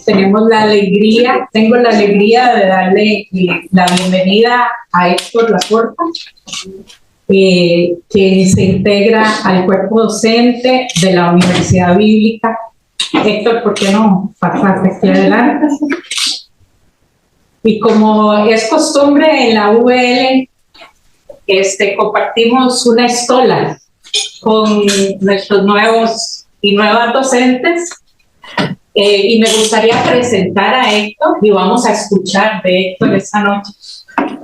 tengo la alegría de darle la bienvenida a Héctor Laporta, que se integra al cuerpo docente de la Universidad Bíblica. Héctor, ¿por qué no pasarte aquí adelante? Y como es costumbre en la UL, compartimos una estola con nuestros nuevos y nuevas docentes. Y me gustaría presentar a Héctor, y vamos a escuchar de Héctor esta noche.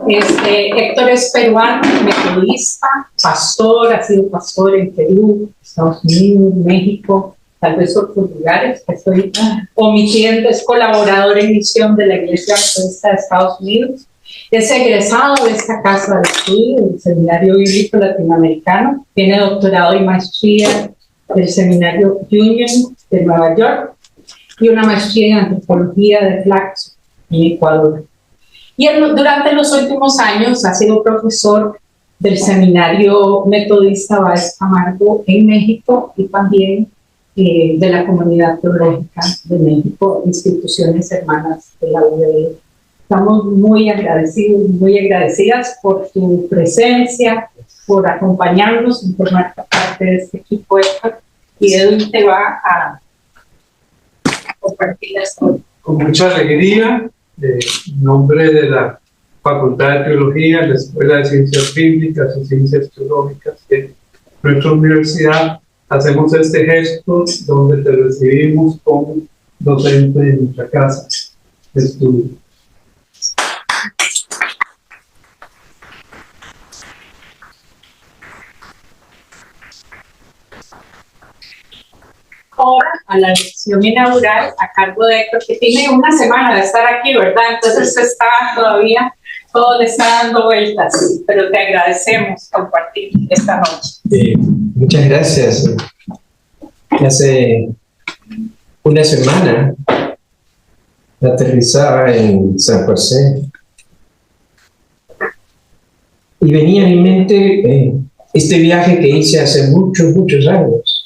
Héctor es peruano, metodista, pastor, ha sido pastor en Perú, Estados Unidos, México, tal vez otros lugares que estoy omitiendo. Es colaborador en misión de la Iglesia Metodista de Estados Unidos. Es egresado de esta casa de estudio del Seminario Bíblico Latinoamericano. Tiene doctorado y maestría del Seminario Union de Nueva York y una maestría en antropología de Flaxo en Ecuador. Y durante los últimos años ha sido profesor del Seminario Metodista Báez Camargo en México y también de la Comunidad Teológica de México, instituciones hermanas de la UDL. Estamos muy agradecidos, muy agradecidas por tu presencia, por acompañarnos y formar parte de este equipo. Y Edwin te va a compartir la historia. Con mucha alegría, en nombre de la Facultad de Teología, la Escuela de Ciencias Bíblicas y Ciencias Teológicas de nuestra universidad, hacemos este gesto donde te recibimos como docente de nuestra casa de estudio. Ahora a la lección inaugural a cargo de Héctor, que tiene una semana de estar aquí, ¿verdad? Entonces está todavía, todo le está dando vueltas, pero te agradecemos compartir esta noche. Muchas gracias. Hace una semana aterrizaba en San José y venía a mi mente este viaje que hice hace muchos años.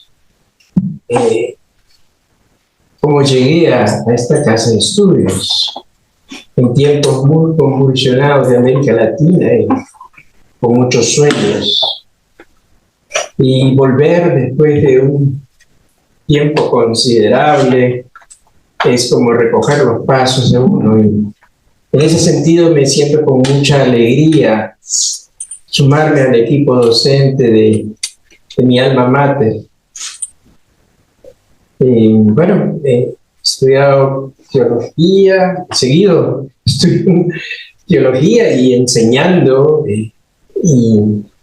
Como llegué a esta casa de estudios en tiempos muy convulsionados de América Latina y con muchos sueños, y volver después de un tiempo considerable es como recoger los pasos de uno, y en ese sentido me siento con mucha alegría sumarme al equipo docente de mi alma mater. He estudiado teología, seguido estudiando teología y enseñando, y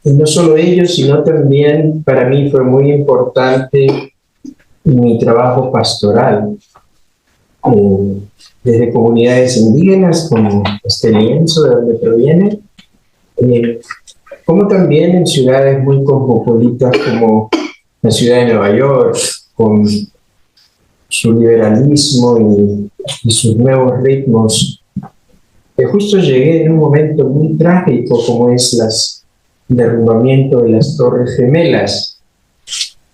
no solo ello, sino también para mí fue muy importante mi trabajo pastoral, desde comunidades indígenas como este lienzo de donde proviene, como también en ciudades muy cosmopolitas como la ciudad de Nueva York, con su liberalismo y sus nuevos ritmos. Que justo llegué en un momento muy trágico como es el derrumbamiento de las Torres Gemelas,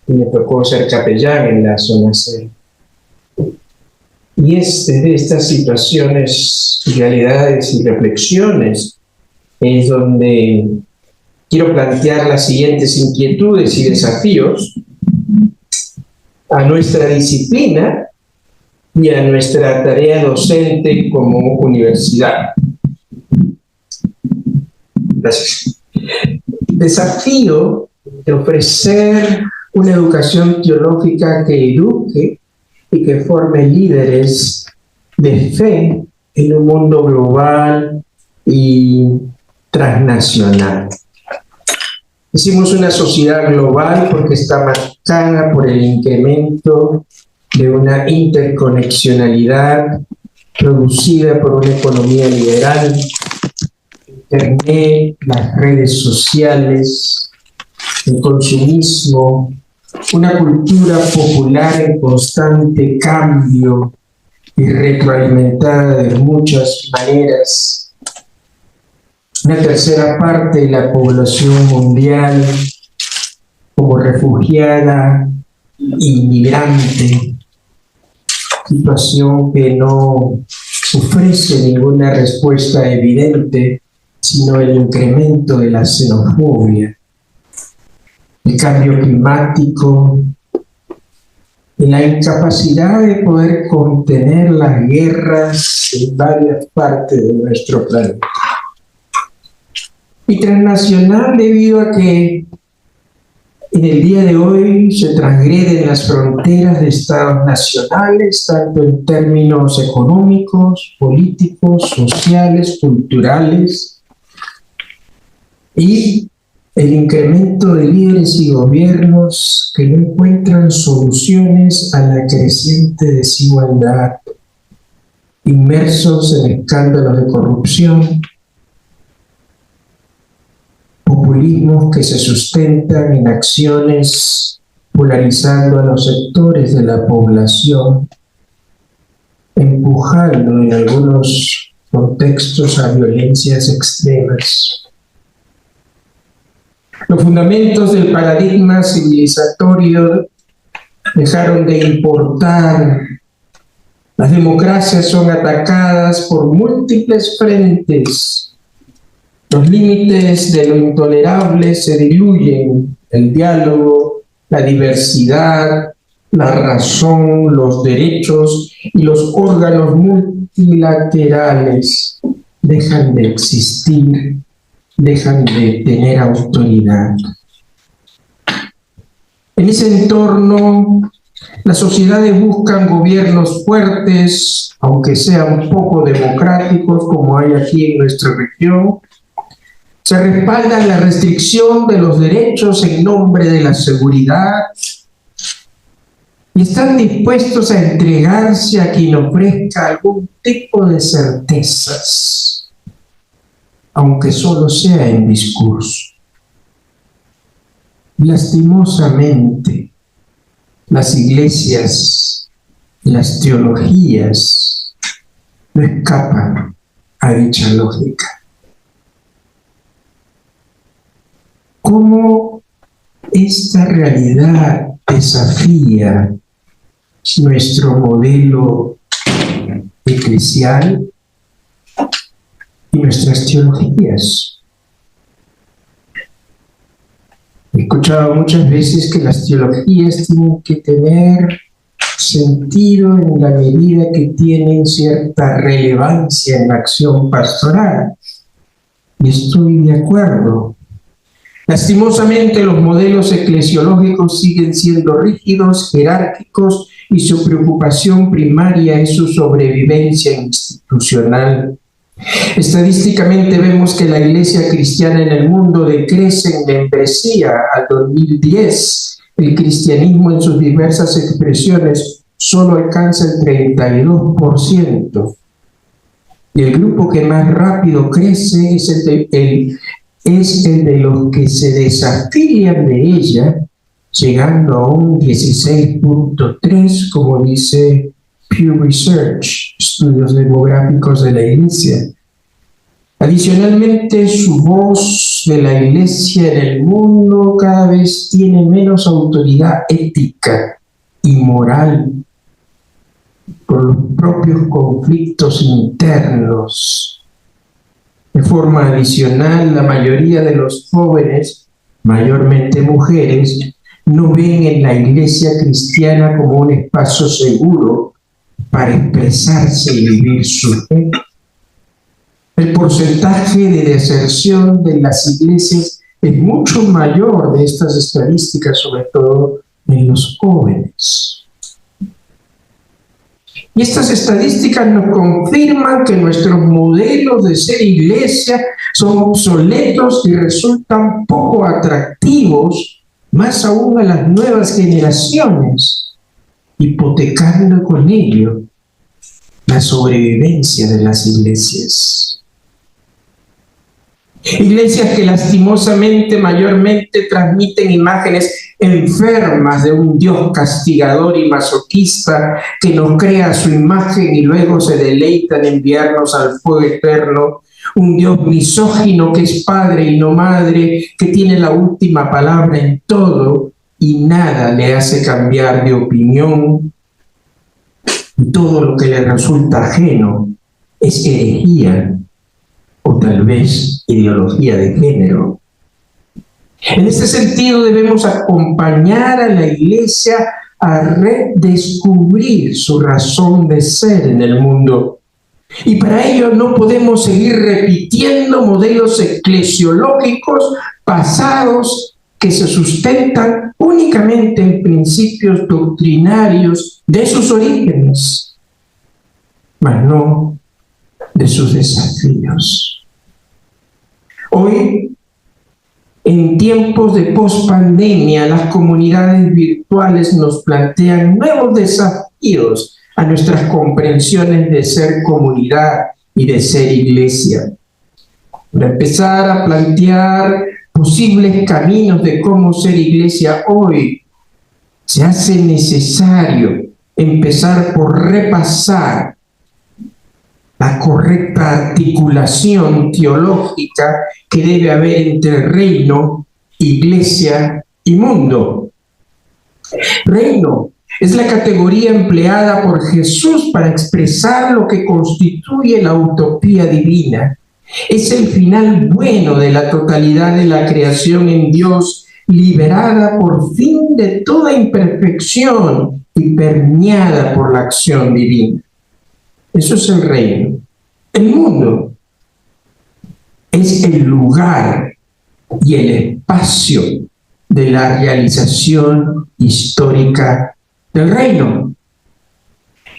y me tocó ser capellán en la zona C. Y es desde estas situaciones, realidades y reflexiones es donde quiero plantear las siguientes inquietudes y desafíos a nuestra disciplina y a nuestra tarea docente como universidad. Gracias. Desafío de ofrecer una educación teológica que eduque y que forme líderes de fe en un mundo global y transnacional. Hicimos una sociedad global porque está marcada por el incremento de una interconexionalidad producida por una economía liberal, Internet, las redes sociales, el consumismo, una cultura popular en constante cambio y retroalimentada de muchas maneras. Una tercera parte de la población mundial como refugiada y migrante. situación que no ofrece ninguna respuesta evidente, sino el incremento de la xenofobia, el cambio climático y la incapacidad de poder contener las guerras en varias partes de nuestro planeta. Y transnacional debido a que en el día de hoy se transgreden las fronteras de estados nacionales, tanto en términos económicos, políticos, sociales, culturales, y el incremento de líderes y gobiernos que no encuentran soluciones a la creciente desigualdad, inmersos en escándalos de corrupción, populismos que se sustentan en acciones polarizando a los sectores de la población, empujando en algunos contextos a violencias extremas. Los fundamentos del paradigma civilizatorio dejaron de importar. Las democracias son atacadas por múltiples frentes. Los límites de lo intolerable se diluyen. El diálogo, la diversidad, la razón, los derechos y los órganos multilaterales dejan de existir, dejan de tener autoridad. En ese entorno, las sociedades buscan gobiernos fuertes, aunque sean poco democráticos, como hay aquí en nuestra región. Se respalda la restricción de los derechos en nombre de la seguridad y están dispuestos a entregarse a quien ofrezca algún tipo de certezas, aunque solo sea en discurso. Lastimosamente, las iglesias y las teologías no escapan a dicha lógica. ¿Cómo esta realidad desafía nuestro modelo eclesial y nuestras teologías? He escuchado muchas veces que las teologías tienen que tener sentido en la medida que tienen cierta relevancia en la acción pastoral. Y estoy de acuerdo. Lastimosamente, los modelos eclesiológicos siguen siendo rígidos, jerárquicos, y su preocupación primaria es su sobrevivencia institucional. Estadísticamente vemos que la iglesia cristiana en el mundo decrece en membresía. Al 2010, el cristianismo en sus diversas expresiones solo alcanza el 32%. Y el grupo que más rápido crece es el de los que se desafilian de ella, llegando a un 16.3%, como dice Pew Research, estudios demográficos de la Iglesia. Adicionalmente, su voz de la Iglesia en el mundo cada vez tiene menos autoridad ética y moral por los propios conflictos internos. De forma adicional, la mayoría de los jóvenes, mayormente mujeres, no ven en la iglesia cristiana como un espacio seguro para expresarse y vivir su fe. El porcentaje de deserción de las iglesias es mucho mayor de estas estadísticas, sobre todo en los jóvenes. Y estas estadísticas nos confirman que nuestros modelos de ser iglesia son obsoletos y resultan poco atractivos, más aún a las nuevas generaciones, hipotecando con ello la sobrevivencia de las iglesias. Iglesias que lastimosamente mayormente transmiten imágenes enfermas de un Dios castigador y masoquista que nos crea a su imagen y luego se deleita en enviarnos al fuego eterno. Un Dios misógino que es padre y no madre, que tiene la última palabra en todo y nada le hace cambiar de opinión. Y todo lo que le resulta ajeno es herejía o tal vez ideología de género. En este sentido debemos acompañar a la Iglesia a redescubrir su razón de ser en el mundo. Y para ello no podemos seguir repitiendo modelos eclesiológicos pasados que se sustentan únicamente en principios doctrinarios de sus orígenes, mas no de sus desafíos. Hoy, en tiempos de pospandemia, las comunidades virtuales nos plantean nuevos desafíos a nuestras comprensiones de ser comunidad y de ser iglesia. Para empezar a plantear posibles caminos de cómo ser iglesia hoy, se hace necesario empezar por repasar la correcta articulación teológica que debe haber entre reino, iglesia y mundo. Reino es la categoría empleada por Jesús para expresar lo que constituye la utopía divina. Es el final bueno de la totalidad de la creación en Dios, liberada por fin de toda imperfección y permeada por la acción divina. Eso es el reino. El mundo es el lugar y el espacio de la realización histórica del reino.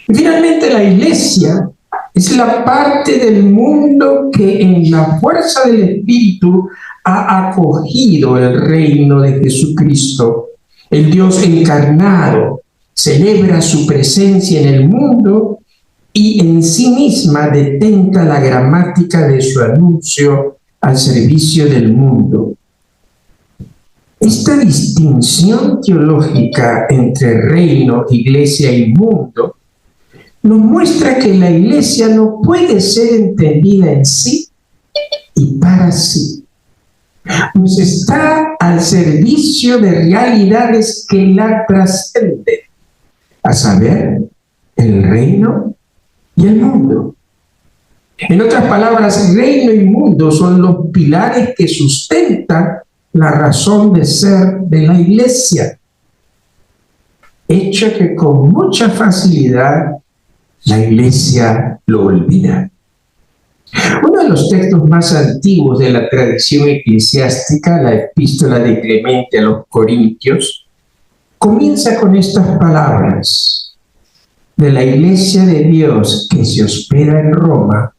Y finalmente la iglesia es la parte del mundo que en la fuerza del Espíritu ha acogido el reino de Jesucristo. El Dios encarnado celebra su presencia en el mundo y en sí misma detenta la gramática de su anuncio al servicio del mundo. Esta distinción teológica entre reino, iglesia y mundo nos muestra que la iglesia no puede ser entendida en sí y para sí, pues está al servicio de realidades que la trascenden, a saber, el reino y el mundo. En otras palabras, reino y mundo son los pilares que sustentan la razón de ser de la iglesia, hecho que con mucha facilidad la iglesia lo olvida. Uno de los textos más antiguos de la tradición eclesiástica, la Epístola de Clemente a los Corintios, comienza con estas palabras: de la iglesia de Dios que se hospeda en Roma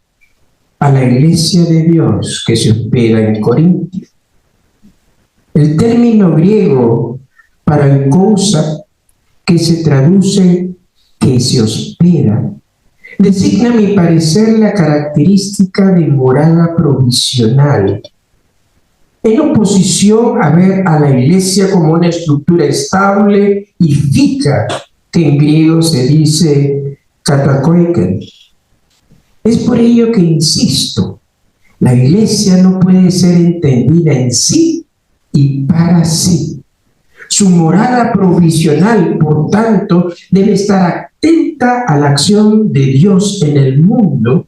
a la iglesia de Dios que se hospeda en Corintio. El término griego para enkousa, que se traduce que se hospeda, designa, a mi parecer, la característica de morada provisional, en oposición a ver a la iglesia como una estructura estable y fija, que en griego se dice katakoiken. Es por ello que insisto, la iglesia no puede ser entendida en sí y para sí. Su morada provisional, por tanto, debe estar atenta a la acción de Dios en el mundo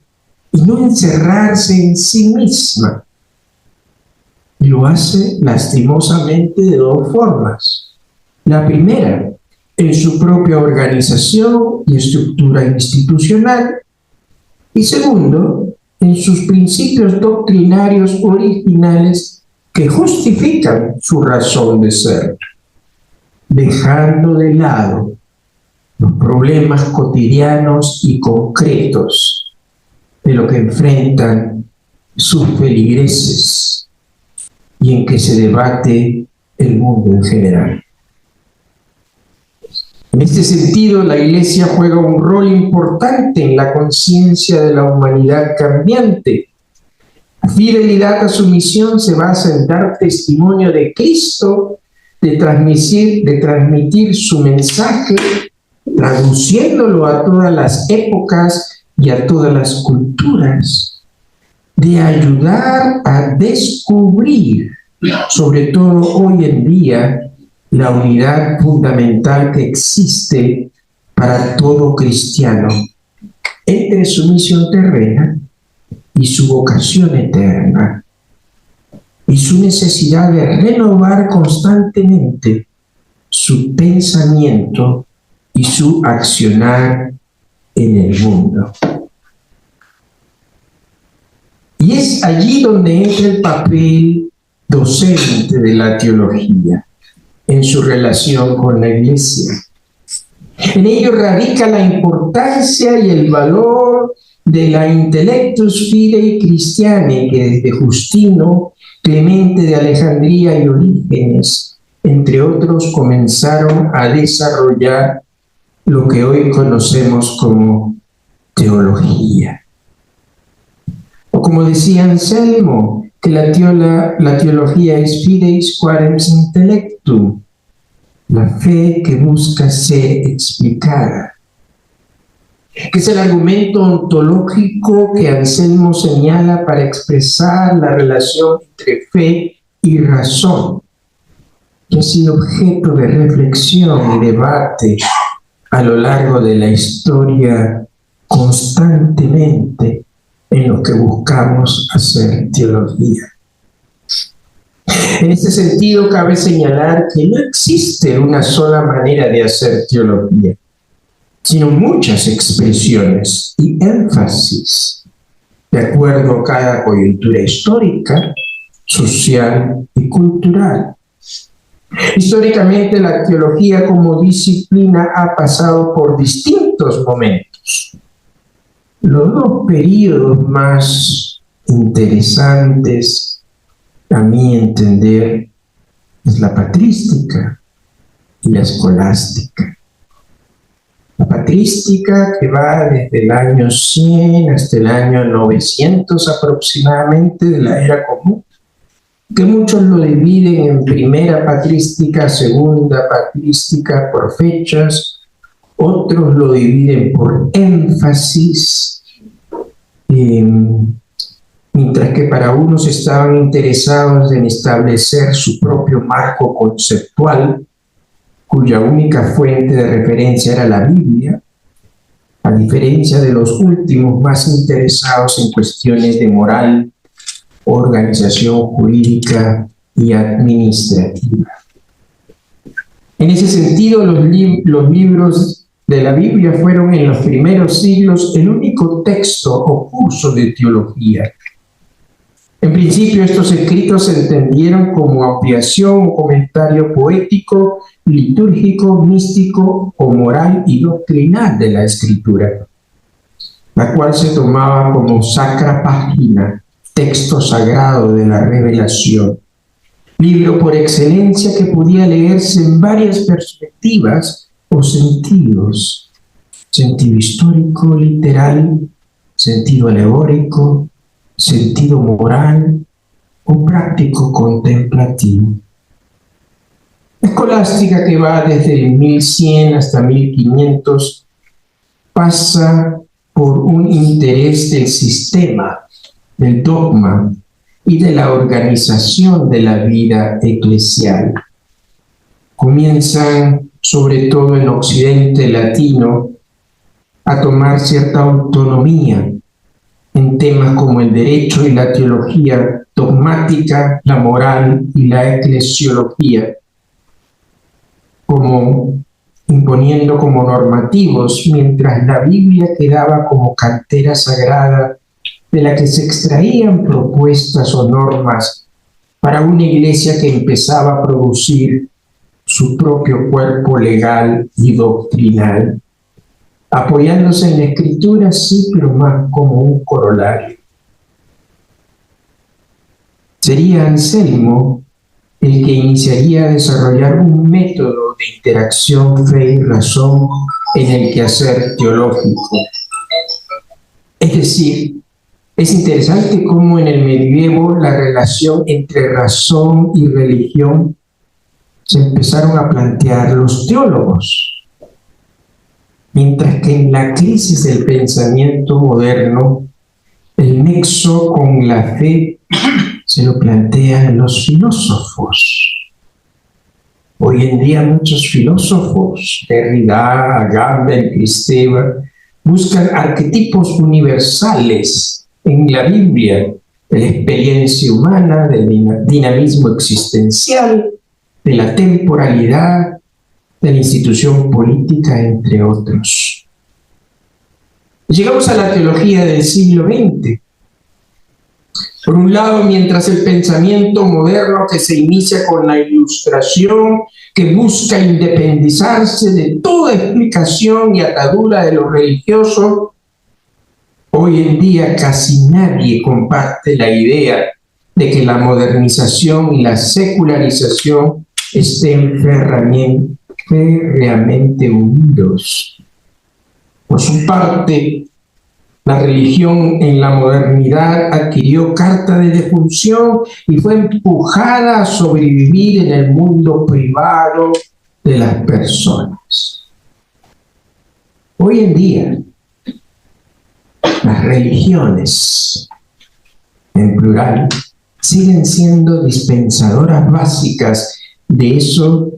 y no encerrarse en sí misma. Y lo hace lastimosamente de dos formas. La primera, en su propia organización y estructura institucional, y segundo, en sus principios doctrinarios originales que justifican su razón de ser, dejando de lado los problemas cotidianos y concretos de lo que enfrentan sus feligreses y en que se debate el mundo en general. En este sentido, la Iglesia juega un rol importante en la conciencia de la humanidad cambiante. La fidelidad a su misión se basa en dar testimonio de Cristo, de transmitir su mensaje, traduciéndolo a todas las épocas y a todas las culturas, de ayudar a descubrir, sobre todo hoy en día, la unidad fundamental que existe para todo cristiano entre su misión terrena y su vocación eterna, y su necesidad de renovar constantemente su pensamiento y su accionar en el mundo. Y es allí donde entra el papel docente de la teología en su relación con la Iglesia. En ello radica la importancia y el valor de la Intellectus Fidei Christianae, que desde Justino, Clemente de Alejandría y Orígenes, entre otros, comenzaron a desarrollar lo que hoy conocemos como teología. O como decía Anselmo, que la teología es fideis quaerems intellectum, la fe que busca ser explicada, que es el argumento ontológico que Anselmo señala para expresar la relación entre fe y razón, que ha sido objeto de reflexión y debate a lo largo de la historia constantemente en lo que buscamos hacer teología. En este sentido, cabe señalar que no existe una sola manera de hacer teología, sino muchas expresiones y énfasis, de acuerdo a cada coyuntura histórica, social y cultural. Históricamente, la teología como disciplina ha pasado por distintos momentos. Los dos periodos más interesantes, a mi entender, es la patrística y la escolástica. La patrística, que va desde el año 100 hasta el año 900 aproximadamente de la era común, que muchos lo dividen en primera patrística, segunda patrística por fechas, otros lo dividen por énfasis, mientras que para unos estaban interesados en establecer su propio marco conceptual, cuya única fuente de referencia era la Biblia, a diferencia de los últimos más interesados en cuestiones de moral, organización jurídica y administrativa. En ese sentido, los libros de la Biblia fueron en los primeros siglos el único texto o curso de teología. En principio, estos escritos se entendieron como ampliación o comentario poético, litúrgico, místico o moral y doctrinal de la Escritura, la cual se tomaba como sacra página, texto sagrado de la revelación, libro por excelencia que podía leerse en varias perspectivas o sentidos: sentido histórico, literal, sentido alegórico, sentido moral o práctico contemplativo. La escolástica, que va desde el 1100 hasta 1500, pasa por un interés del sistema, del dogma y de la organización de la vida eclesial. Comienzan, sobre todo en Occidente latino, a tomar cierta autonomía en temas como el derecho y la teología dogmática, la moral y la eclesiología, como imponiendo como normativos, mientras la Biblia quedaba como cantera sagrada de la que se extraían propuestas o normas para una iglesia que empezaba a producir su propio cuerpo legal y doctrinal, apoyándose en la Escritura, sí, pero más como un corolario. Sería Anselmo el que iniciaría a desarrollar un método de interacción fe y razón en el quehacer teológico. Es decir, es interesante cómo en el medievo la relación entre razón y religión se empezaron a plantear los teólogos, mientras que en la crisis del pensamiento moderno el nexo con la fe se lo plantean los filósofos. Hoy en día muchos filósofos, Derrida, Agamben, Kristeva, buscan arquetipos universales en la Biblia de la experiencia humana, del dinamismo existencial, de la temporalidad, de la institución política, entre otros. Llegamos a la teología del siglo XX. Por un lado, mientras el pensamiento moderno que se inicia con la Ilustración, que busca independizarse de toda explicación y atadura de lo religioso, hoy en día casi nadie comparte la idea de que la modernización y la secularización estén férreamente unidos. Por su parte, la religión en la modernidad adquirió carta de defunción y fue empujada a sobrevivir en el mundo privado de las personas. Hoy en día, las religiones, en plural, siguen siendo dispensadoras básicas de eso,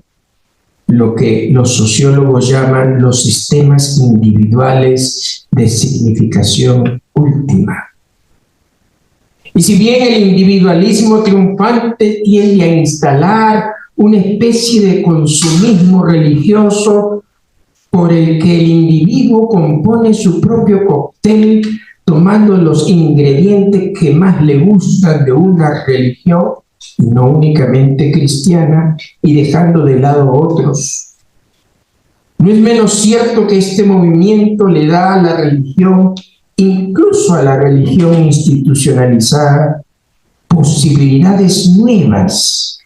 lo que los sociólogos llaman los sistemas individuales de significación última. Y si bien el individualismo triunfante tiende a instalar una especie de consumismo religioso por el que el individuo compone su propio cóctel, tomando los ingredientes que más le gustan de una religión, y no únicamente cristiana, y dejando de lado otros. No es menos cierto que este movimiento le da a la religión, incluso a la religión institucionalizada, posibilidades nuevas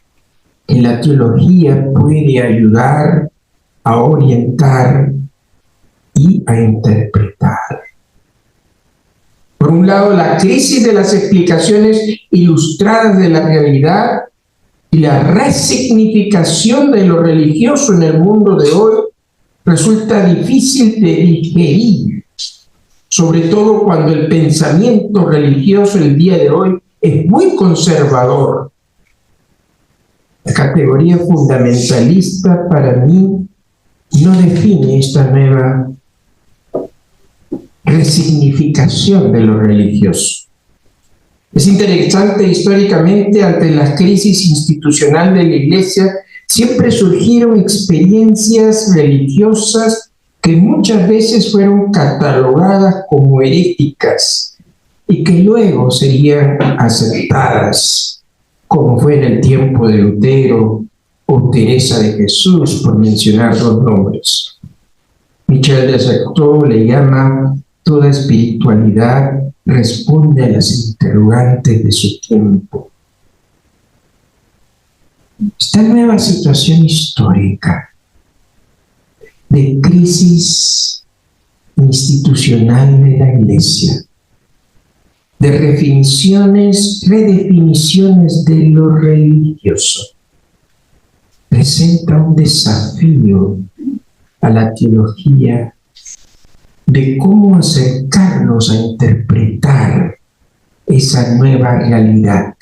que la teología puede ayudar a orientar y a interpretar. Por un lado, la crisis de las explicaciones ilustradas de la realidad y la resignificación de lo religioso en el mundo de hoy resulta difícil de digerir, sobre todo cuando el pensamiento religioso el día de hoy es muy conservador. La categoría fundamentalista para mí no define esta nueva resignificación de lo religioso. Es interesante históricamente, ante la crisis institucional de la Iglesia, siempre surgieron experiencias religiosas que muchas veces fueron catalogadas como heréticas y que luego serían aceptadas, como fue en el tiempo de Lutero o Teresa de Jesús, por mencionar dos nombres. Michel de Certeau le llama: toda espiritualidad responde a las interrogantes de su tiempo. Esta nueva situación histórica de crisis institucional de la Iglesia, de redefiniciones de lo religioso, presenta un desafío a la teología de cómo acercarnos a interpretar esa nueva realidad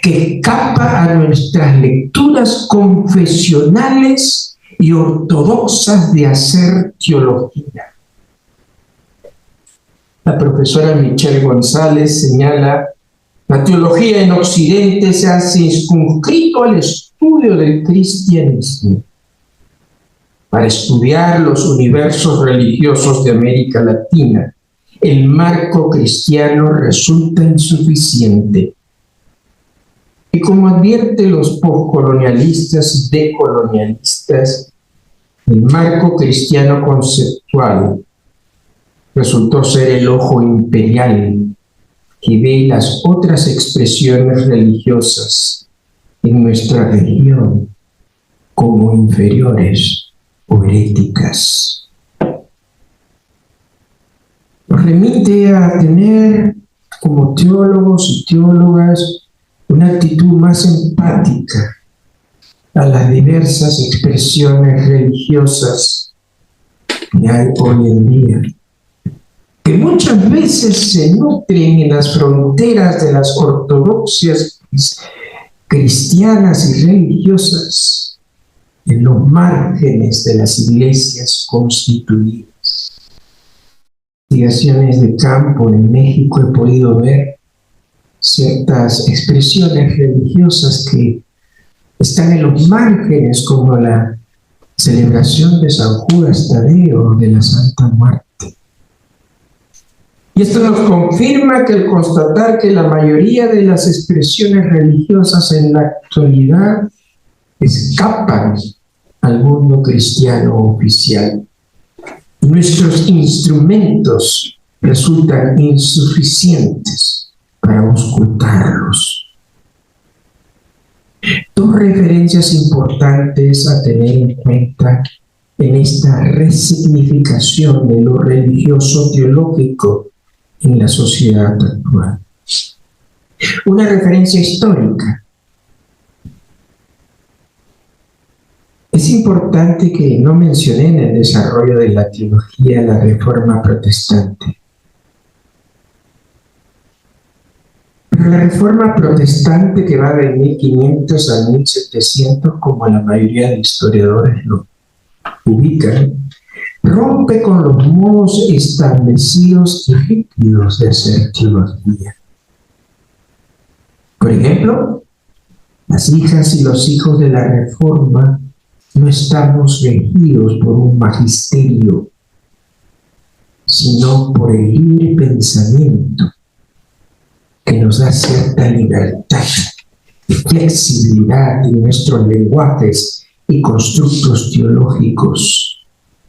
que escapa a nuestras lecturas confesionales y ortodoxas de hacer teología. La profesora Michelle González señala: la teología en Occidente se ha circunscrito al estudio del cristianismo. Para estudiar los universos religiosos de América Latina, el marco cristiano resulta insuficiente. Y como advierten los postcolonialistas y decolonialistas, el marco cristiano conceptual resultó ser el ojo imperial que ve las otras expresiones religiosas en nuestra región como inferiores o heréticas. Nos remite a tener, como teólogos y teólogas, una actitud más empática a las diversas expresiones religiosas que hay hoy en día, que muchas veces se nutren en las fronteras de las ortodoxias cristianas y religiosas en los márgenes de las iglesias constituidas. Investigaciones de campo en México he podido ver ciertas expresiones religiosas que están en los márgenes, como la celebración de San Judas Tadeo de la Santa Muerte. Y esto nos confirma que el constatar que la mayoría de las expresiones religiosas en la actualidad escapan al mundo cristiano oficial. Nuestros instrumentos resultan insuficientes para auscultarlos. Dos referencias importantes a tener en cuenta en esta resignificación de lo religioso teológico en la sociedad actual. Una referencia histórica. Es importante que no mencioné en el desarrollo de la teología la Reforma Protestante. Pero la Reforma Protestante, que va de 1500 a 1700, como la mayoría de historiadores lo ubican, rompe con los modos establecidos y rígidos de hacer teología. Por ejemplo, las hijas y los hijos de la Reforma no estamos regidos por un magisterio, sino por el libre pensamiento que nos da cierta libertad y flexibilidad en nuestros lenguajes y constructos teológicos,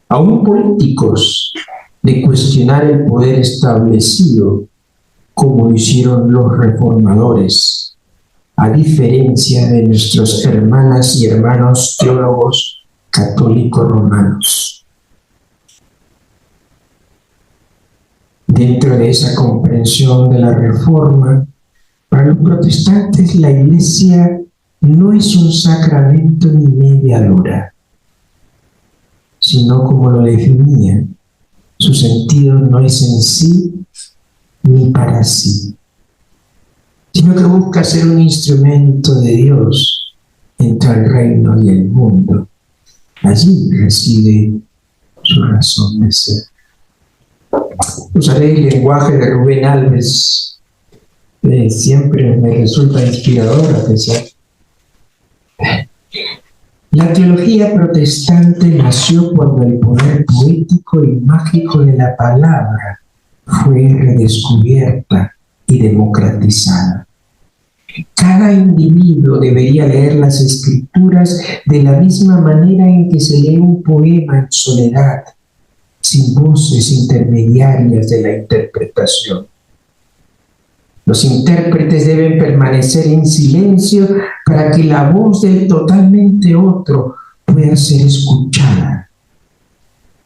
aún políticos, de cuestionar el poder establecido, como lo hicieron los reformadores, a diferencia de nuestros hermanas y hermanos teólogos católicos romanos. Dentro de esa comprensión de la Reforma, para los protestantes la Iglesia no es un sacramento ni mediadora, sino, como lo definía, su sentido no es en sí ni para sí, sino que busca ser un instrumento de Dios entre el reino y el mundo. Allí reside su razón de ser. Usaré el lenguaje de Rubén Alves, que siempre me resulta inspirador, a pesar. La teología protestante nació cuando el poder poético y mágico de la palabra fue redescubierta y democratizada. Cada individuo debería leer las Escrituras de la misma manera en que se lee un poema en soledad, sin voces intermediarias de la interpretación. Los intérpretes deben permanecer en silencio para que la voz del totalmente otro pueda ser escuchada,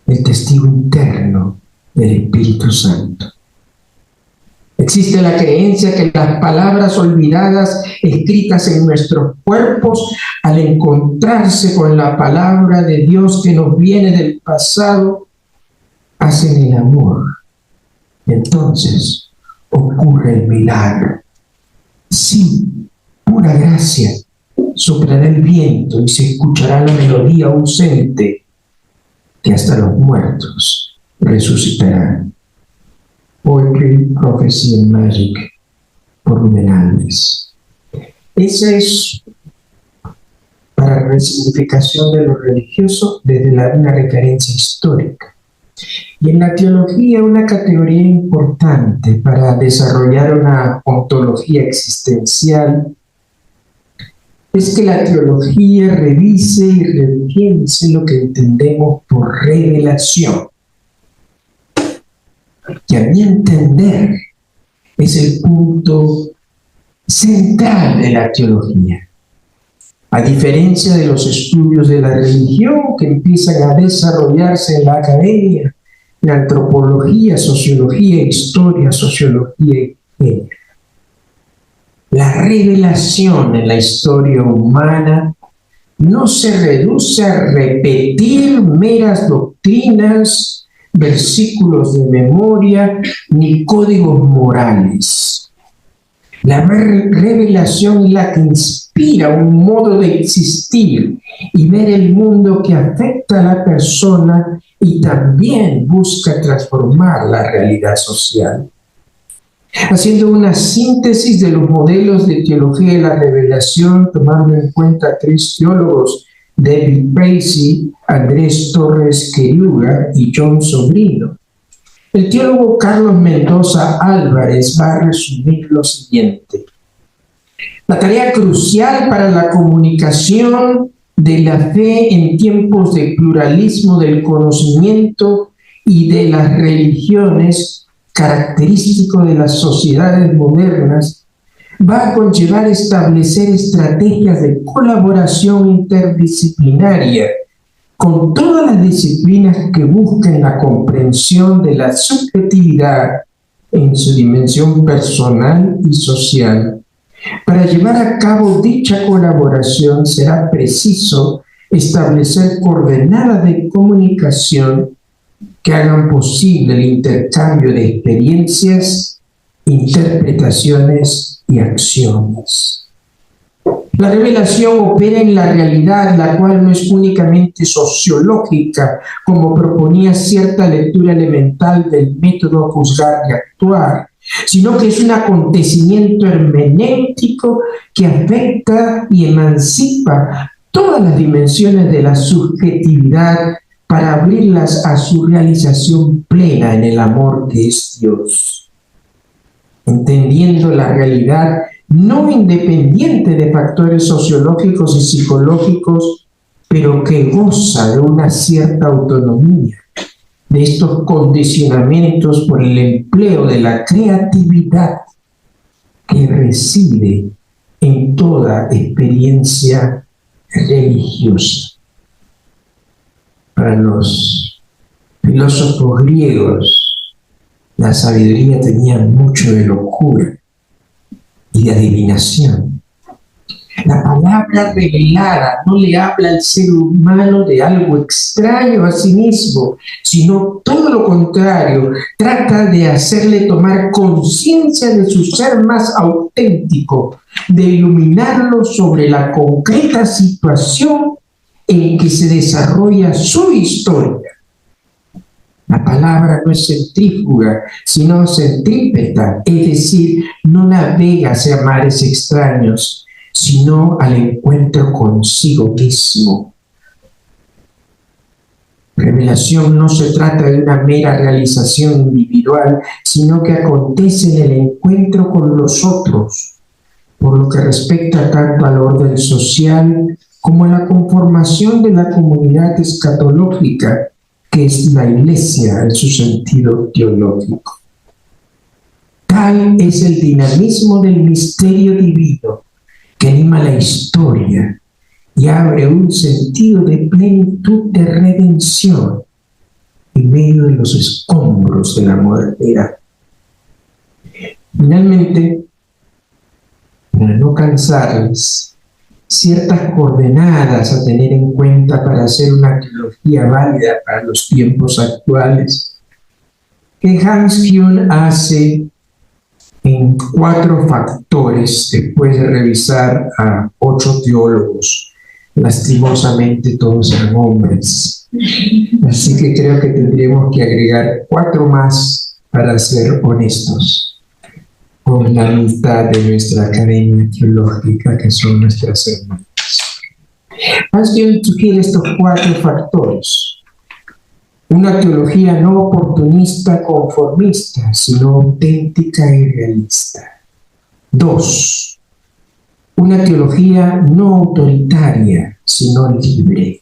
el testigo interno del Espíritu Santo. Existe la creencia que las palabras olvidadas escritas en nuestros cuerpos, al encontrarse con la palabra de Dios que nos viene del pasado, hacen el amor. Entonces ocurre el milagro. Sí, pura gracia. Soplará el viento y se escuchará la melodía ausente que hasta los muertos resucitarán. Poetry, Prophecy and Magic, por Rubén Alves. Esa es, para la resignificación de lo religioso, desde una referencia histórica. Y en la teología, una categoría importante para desarrollar una ontología existencial es que la teología revise y repiense lo que entendemos por revelación, que a mi entender es el punto central de la teología. A diferencia de los estudios de la religión que empiezan a desarrollarse en la academia, en antropología, sociología, historia, sociología y género. La revelación en la historia humana no se reduce a repetir meras doctrinas, versículos de memoria, ni códigos morales. La revelación es la que inspira un modo de existir y ver el mundo que afecta a la persona y también busca transformar la realidad social. Haciendo una síntesis de los modelos de teología de la revelación, tomando en cuenta 3 teólogos, David Bracy, Andrés Torres Queriuga y John Sobrino. El teólogo Carlos Mendoza Álvarez va a resumir lo siguiente. La tarea crucial para la comunicación de la fe en tiempos de pluralismo del conocimiento y de las religiones, característico de las sociedades modernas, va a conllevar establecer estrategias de colaboración interdisciplinaria con todas las disciplinas que busquen la comprensión de la subjetividad en su dimensión personal y social. Para llevar a cabo dicha colaboración será preciso establecer coordenadas de comunicación que hagan posible el intercambio de experiencias, interpretaciones y acciones. La revelación opera en la realidad, la cual no es únicamente sociológica, como proponía cierta lectura elemental del método juzgar y actuar, sino que es un acontecimiento hermenéutico que afecta y emancipa todas las dimensiones de la subjetividad para abrirlas a su realización plena en el amor que es Dios. Entendiendo la realidad no independiente de factores sociológicos y psicológicos, pero que goza de una cierta autonomía de estos condicionamientos por el empleo de la creatividad que reside en toda experiencia religiosa. Para los filósofos griegos, la sabiduría tenía mucho de locura y de adivinación. La palabra revelada no le habla al ser humano de algo extraño a sí mismo, sino todo lo contrario, trata de hacerle tomar conciencia de su ser más auténtico, de iluminarlo sobre la concreta situación en que se desarrolla su historia. La palabra no es centrífuga, sino centrípeta, es decir, no navega hacia mares extraños, sino al encuentro consigo mismo. Revelación no se trata de una mera realización individual, sino que acontece en el encuentro con los otros, por lo que respecta tanto al orden social como a la conformación de la comunidad escatológica, que es la Iglesia en su sentido teológico. Tal es el dinamismo del misterio divino que anima la historia y abre un sentido de plenitud de redención en medio de los escombros de la modernidad. Finalmente, para no cansarles, ciertas coordenadas a tener en cuenta para hacer una teología válida para los tiempos actuales, que Hans Kuhn hace en 4 factores después de revisar a 8 teólogos. Lastimosamente todos eran hombres. Así que creo que tendríamos que agregar 4 más para ser honestos con la mitad de nuestra academia teológica, que son nuestras hermanas. Hans Kuhn sugiere estos 4 factores. Una teología no oportunista, conformista, sino auténtica y realista. 2. Una teología no autoritaria, sino libre.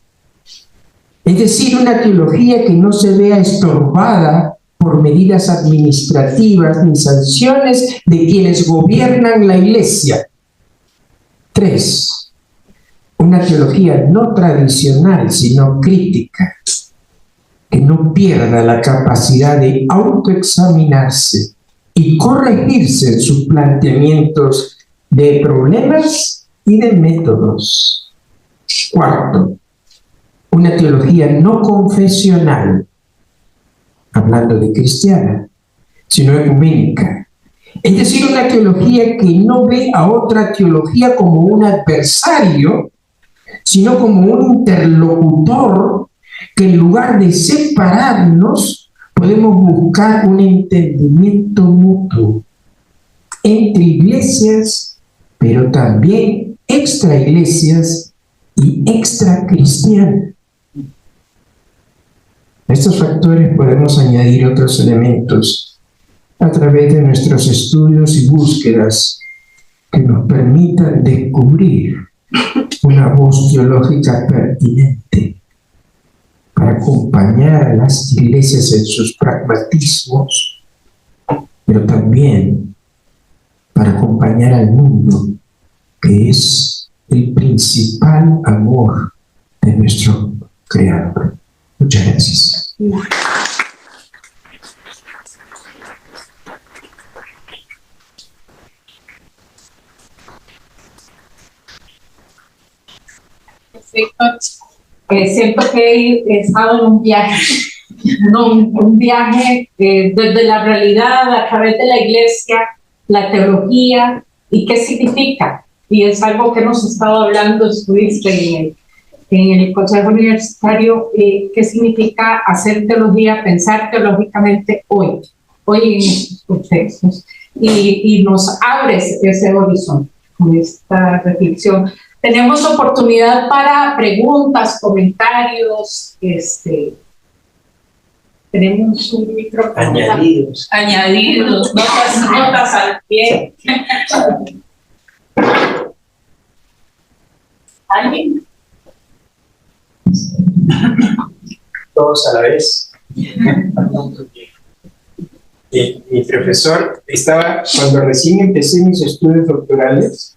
Es decir, una teología que no se vea estorbada por medidas administrativas ni sanciones de quienes gobiernan la Iglesia. 3. Una teología no tradicional, sino crítica, que no pierda la capacidad de autoexaminarse y corregirse en sus planteamientos de problemas y de métodos. 4. Una teología no confesional, hablando de cristiana, sino ecuménica, Es decir, una teología que no ve a otra teología como un adversario, sino como un interlocutor que en lugar de separarnos, podemos buscar un entendimiento mutuo entre iglesias, pero también extra iglesias y extra cristianas. A estos factores podemos añadir otros elementos a través de nuestros estudios y búsquedas que nos permitan descubrir una voz teológica pertinente para acompañar a las iglesias en sus pragmatismos, pero también para acompañar al mundo, que es el principal amor de nuestro Creador. Muchas gracias. Siento que he estado en un viaje, un viaje desde la realidad a través de la iglesia, la teología y qué significa. Y es algo que hemos estado hablando, estuviste en el Consejo Universitario, qué significa hacer teología, pensar teológicamente hoy en estos contextos. Y nos abre ese horizonte con esta reflexión. Tenemos oportunidad para preguntas, comentarios, tenemos un micrófono. Añadidos, notas al pie. ¿Alguien? Todos a la vez. Mi profesor estaba, cuando recién empecé mis estudios doctorales,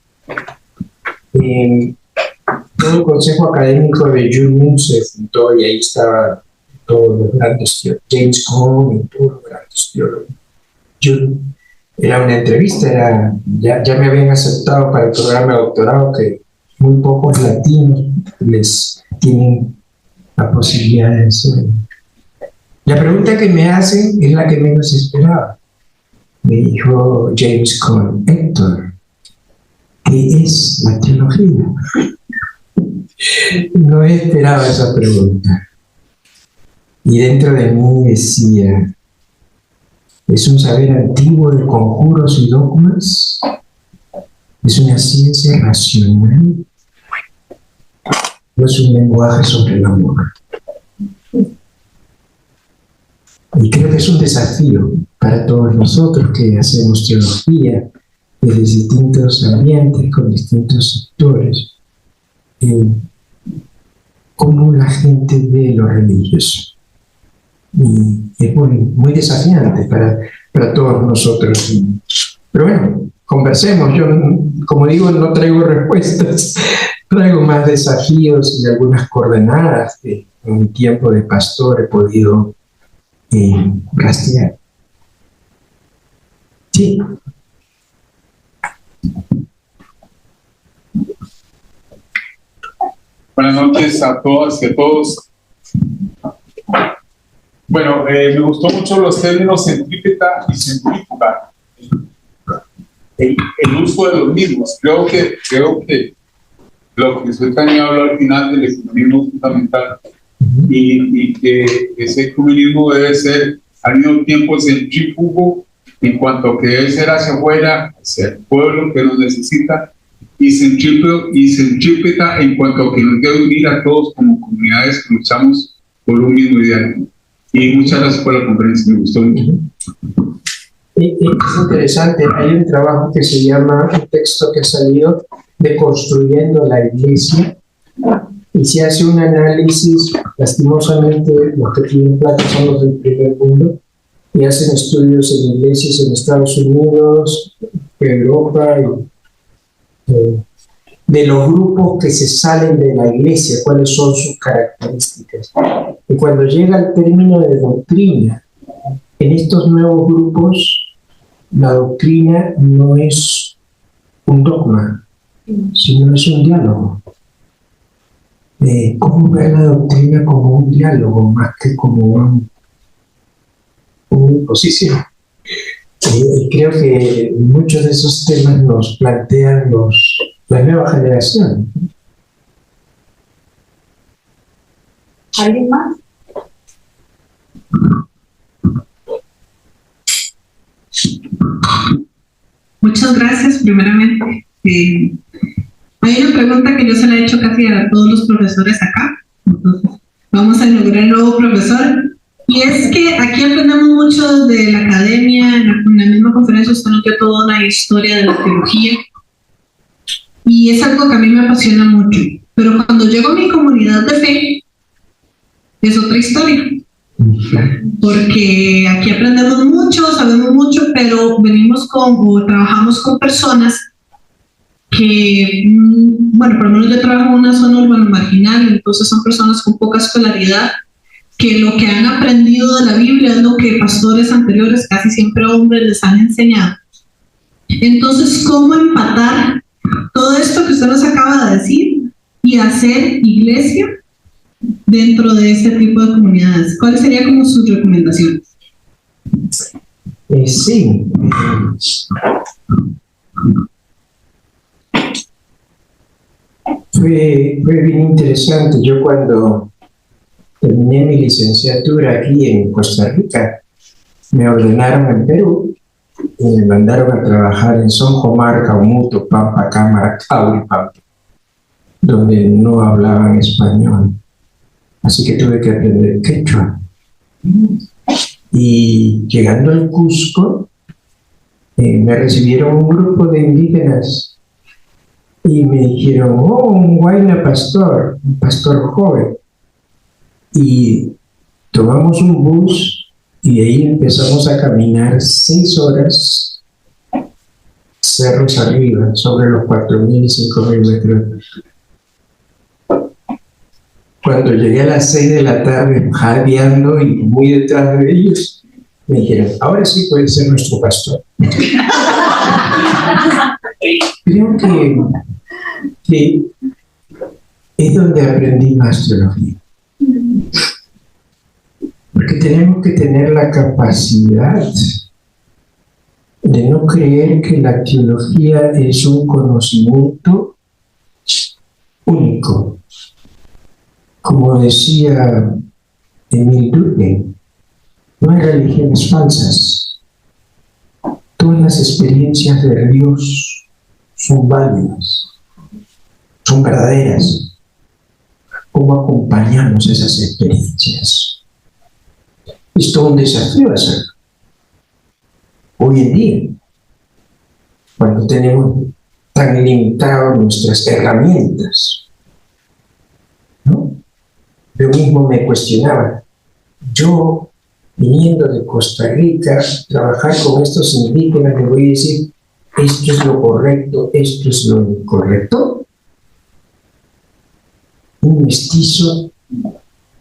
todo el consejo académico de Union se juntó y ahí estaba todos los grandes teólogos, James Cone y todos los grandes teólogos. Era una entrevista, ya me habían aceptado para el programa de doctorado, que muy pocos latinos les tienen la posibilidad de eso. La pregunta que me hacen es la que menos esperaba. Me dijo James Cone: Héctor, ¿qué es la teología? No esperaba esa pregunta. Y dentro de mí decía: ¿es un saber antiguo de conjuros y dogmas? ¿Es una ciencia racional? ¿O es un lenguaje sobre el amor? Y creo que es un desafío para todos nosotros que hacemos teología desde distintos ambientes, con distintos sectores, cómo la gente ve lo religioso. Y es muy desafiante para todos nosotros. Pero bueno, conversemos. Yo, como digo, no traigo respuestas, traigo más desafíos y algunas coordenadas que en mi tiempo de pastor he podido rastrear. Sí. Buenas noches a todas y a todos. Bueno, me gustó mucho los términos centrípeta y centrífuga. El uso de los mismos. Creo que lo que usted tenía hablado al final del ecumenismo es fundamental. Y que ese ecumenismo debe ser al mismo tiempo centrífugo en cuanto que debe ser hacia afuera, hacia el pueblo que nos necesita, y centrípeta en cuanto a que nos debe unir a todos como comunidades que luchamos por un mismo ideal. Y muchas gracias por la conferencia, me gustó mucho. Es interesante, hay un trabajo que se llama, un texto que ha salido, Deconstruyendo la Iglesia, y se hace un análisis. Lastimosamente los que tienen plata son los del primer mundo, y hacen estudios en iglesias en Estados Unidos, Europa, de los grupos que se salen de la iglesia, cuáles son sus características. Y cuando llega el término de doctrina, en estos nuevos grupos, la doctrina no es un dogma, sino es un diálogo. ¿Cómo ver la doctrina como un diálogo más que como una imposición? Creo que muchos de esos temas los plantean la nueva generación. ¿Alguien más? Muchas gracias, primeramente. Hay una pregunta que yo se la he hecho casi a todos los profesores acá. Entonces, vamos a inaugurar un nuevo profesor. Y es que aquí aprendemos mucho de la academia. En la misma conferencia usted nos dio toda una historia de la teología. Y es algo que a mí me apasiona mucho. Pero cuando llego a mi comunidad de fe, es otra historia. Porque aquí aprendemos mucho, sabemos mucho, pero venimos o trabajamos con personas que, bueno, por lo menos yo trabajo en una zona urbana marginal, entonces son personas con poca escolaridad, que lo que han aprendido de la Biblia es lo que pastores anteriores, casi siempre hombres, les han enseñado. Entonces, ¿cómo empatar todo esto que usted nos acaba de decir y hacer iglesia dentro de este tipo de comunidades? ¿Cuál sería como sus recomendaciones? Sí. Fue bien interesante. Yo cuando terminé mi licenciatura aquí en Costa Rica, me ordenaron en Perú y me mandaron a trabajar en Sonjomar, Caumuto, Pampa, Cámara, Cauli, Pampa, donde no hablaban español. Así que tuve que aprender quechua. Y llegando al Cusco, me recibieron un grupo de indígenas y me dijeron, oh, un huayna pastor, un pastor joven. Y tomamos un bus y de ahí empezamos a caminar 6 horas cerros arriba, sobre los 4.000 y 5.000 metros. Cuando llegué a las 6 de la tarde, jadeando y muy detrás de ellos, me dijeron, ahora sí puede ser nuestro pastor. Creo que es donde aprendí más teología. Porque tenemos que tener la capacidad de no creer que la teología es un conocimiento único. Como decía Emil Durkheim, no hay religiones falsas. Todas las experiencias de Dios son válidas, son verdaderas. ¿Cómo acompañamos esas experiencias? Es todo un desafío hacerlo. Hoy en día, cuando tenemos tan limitadas nuestras herramientas, ¿no? Yo mismo me cuestionaba, yo viniendo de Costa Rica, trabajar con estos indígenas, le voy a decir, esto es lo correcto, esto es lo incorrecto. Un mestizo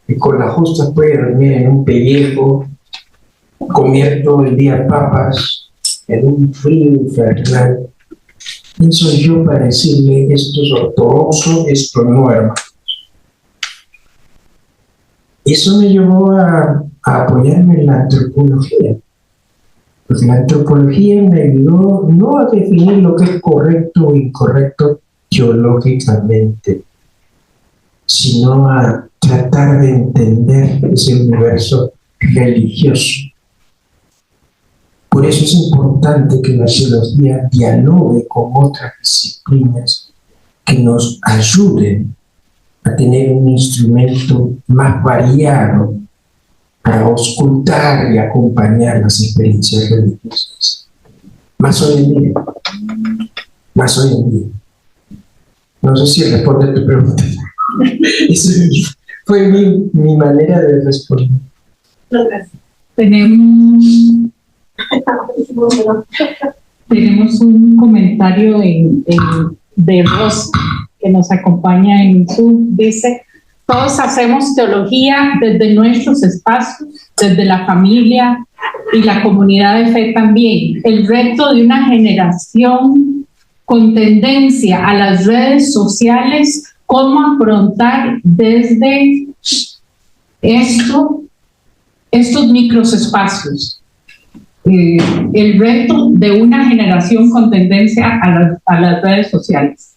que con la justa puede dormir en un pellejo, comer todo el día papas, en un frío infernal. ¿Quién soy yo para decirle esto es ortodoxo, esto no, hermano? Eso me llevó a apoyarme en la antropología, porque la antropología me ayudó no a definir lo que es correcto o incorrecto teológicamente, sino a tratar de entender ese universo religioso. Por eso es importante que la teología dialogue con otras disciplinas que nos ayuden a tener un instrumento más variado para auscultar y acompañar las experiencias religiosas. Más hoy en día. Más hoy en día. No sé si responde a tu pregunta. Esa fue mi manera de responder. Tenemos un comentario de voz que nos acompaña en Zoom. Dice, todos hacemos teología desde nuestros espacios, desde la familia y la comunidad de fe también. El reto de una generación con tendencia a las redes sociales, cómo afrontar desde estos microespacios. el reto de una generación con tendencia a las redes sociales.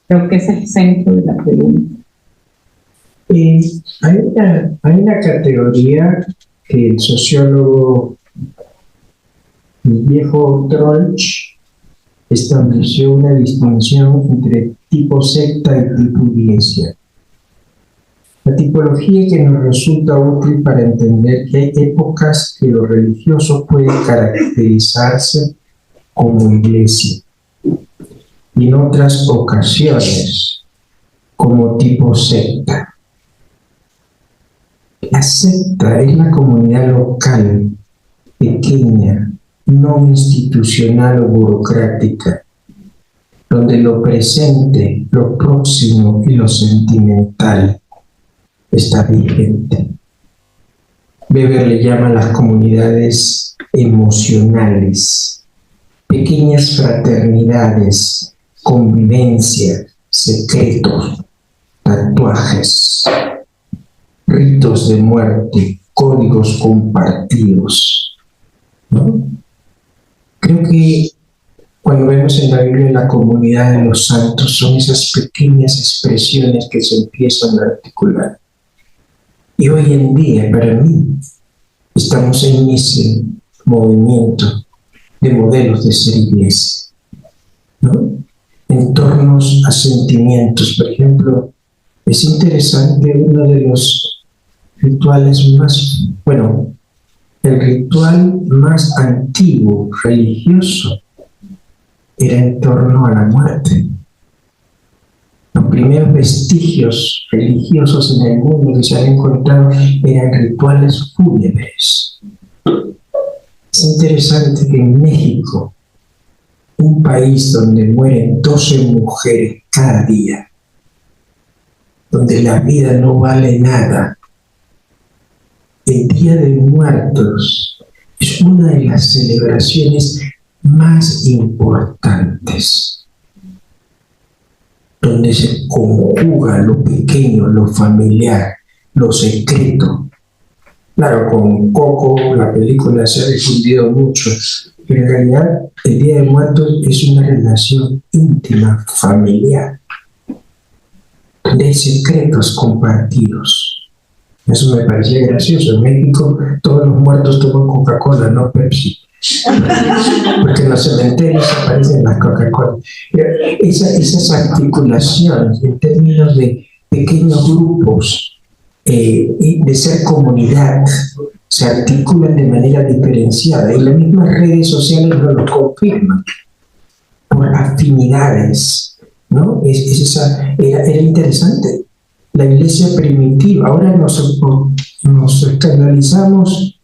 Creo que es el centro de la pregunta. Hay una categoría que el sociólogo, el viejo Troeltsch, estableció una distinción entre tipo secta y tipo iglesia. La tipología que nos resulta útil para entender que hay épocas que lo religioso puede caracterizarse como iglesia y en otras ocasiones como tipo secta. La secta es la comunidad local, pequeña, no institucional o burocrática, donde lo presente, lo próximo y lo sentimental está vigente. Weber le llama a las comunidades emocionales, pequeñas fraternidades, convivencia, secretos, tatuajes, ritos de muerte, códigos compartidos, ¿no? Creo que cuando vemos en la Biblia la comunidad de los santos son esas pequeñas expresiones que se empiezan a articular. Y hoy en día, para mí, estamos en ese movimiento de modelos de ser iglesia, ¿no? Entornos a sentimientos. Por ejemplo, es interesante uno de los rituales más, el ritual más antiguo, religioso, era en torno a la muerte. Los primeros vestigios religiosos en el mundo que se han encontrado eran rituales fúnebres. Es interesante que en México, un país donde mueren 12 mujeres cada día, donde la vida no vale nada, el Día de Muertos es una de las celebraciones más importantes, donde se conjuga lo pequeño, lo familiar, lo secreto. Claro, con Coco la película se ha difundido mucho, pero en realidad el Día de Muertos es una relación íntima, familiar, donde hay secretos compartidos. Eso me parecía gracioso. En México todos los muertos toman Coca-Cola, no Pepsi. Porque en los cementerios aparecen las Coca-Cola. Esas articulaciones en términos de pequeños grupos y de ser comunidad se articulan de manera diferenciada y las mismas redes sociales no lo confirman por afinidades, ¿no? Era interesante. La iglesia primitiva, ahora nos escandalizamos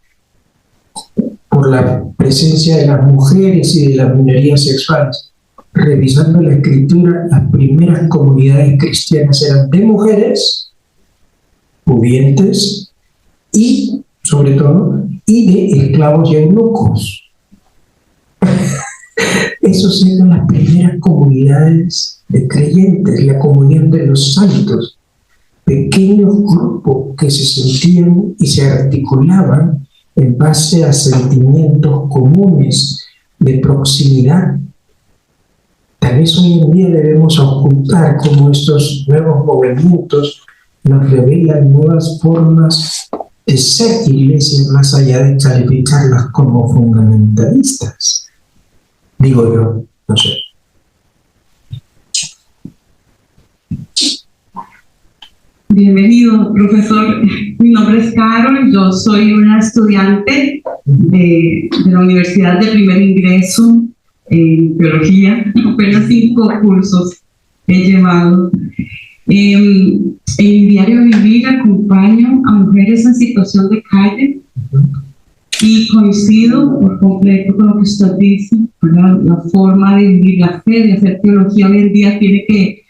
por la presencia de las mujeres y de las minorías sexuales. Revisando la escritura, las primeras comunidades cristianas eran de mujeres, pudientes y, sobre todo, y de esclavos y eunucos. Esos eran las primeras comunidades de creyentes, la comunión de los santos. Pequeños grupos que se sentían y se articulaban en base a sentimientos comunes de proximidad. Tal vez hoy en día debemos ocultar cómo estos nuevos movimientos nos revelan nuevas formas de ser iglesia más allá de calificarlas como fundamentalistas. Digo yo, no sé. Bienvenido, profesor. Mi nombre es Carol, yo soy una estudiante de la Universidad de Primer Ingreso en Teología. Apenas 5 cursos he llevado. En mi diario vivir acompaño a mujeres en situación de calle y coincido por completo con lo que usted dice, ¿verdad? La forma de vivir la fe, de hacer teología hoy en día tiene que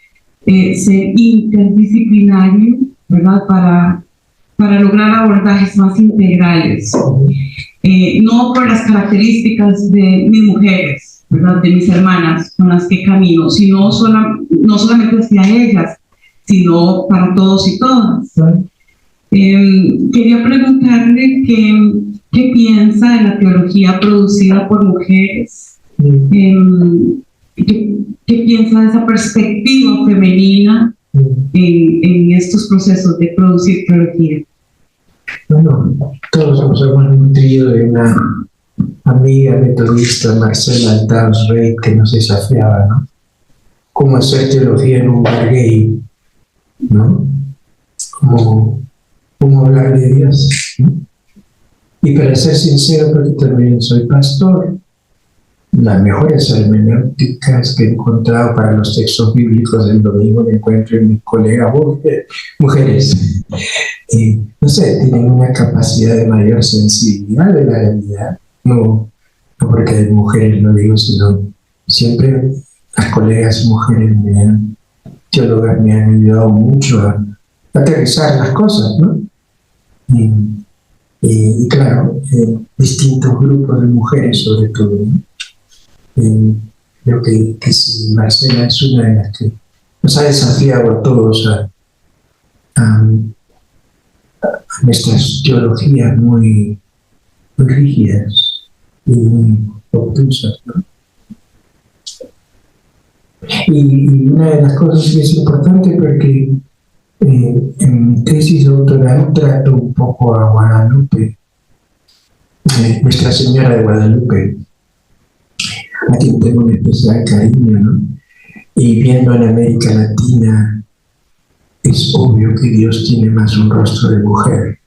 ser interdisciplinario, ¿verdad? Para lograr abordajes más integrales. No por las características de mis mujeres, ¿verdad? De mis hermanas con las que camino, sino no solamente hacia ellas, sino para todos y todas. Quería preguntarle qué piensa de la teología producida por mujeres. ¿Qué piensa de esa perspectiva femenina en estos procesos de producir teología? Bueno, todos nos hemos nutrido de una amiga metodista, Marcela Altaos Rey, que nos desafiaba, ¿no? Cómo hacer teología en un bar gay, ¿no? Cómo hablar de Dios, ¿no? Y para ser sincero, porque también soy pastor, las mejores hermenéuticas que he encontrado para los textos bíblicos del domingo me encuentro en mis colegas mujeres. No sé, tienen una capacidad de mayor sensibilidad de la realidad. No porque de mujeres lo digo, sino siempre las colegas mujeres teólogas me han ayudado mucho a aterrizar las cosas, ¿no? Y claro, distintos grupos de mujeres sobre todo, ¿no? Creo que sí, Marcela es una de las que nos ha desafiado a todos a nuestras teologías muy rígidas y muy obtusas, ¿no? Y una de las cosas que es importante, porque en mi tesis doctoral trato un poco a Guadalupe, Nuestra Señora de Guadalupe, a quien tengo un especial cariño, ¿no? Y viendo en América Latina, es obvio que Dios tiene más un rostro de mujer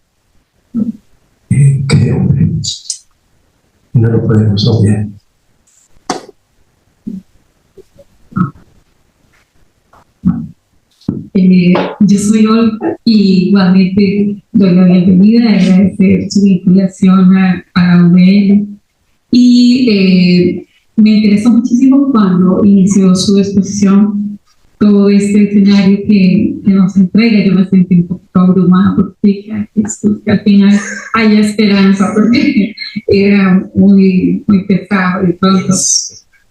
que de hombre. No lo podemos obviar. Yo soy Olga y igualmente doy la bienvenida a agradecer su vinculación a la UBL. Y me interesó muchísimo cuando inició su exposición todo este escenario que nos entrega. Yo me sentí un poco abrumada porque que al final haya esperanza, porque era muy pesado de pronto.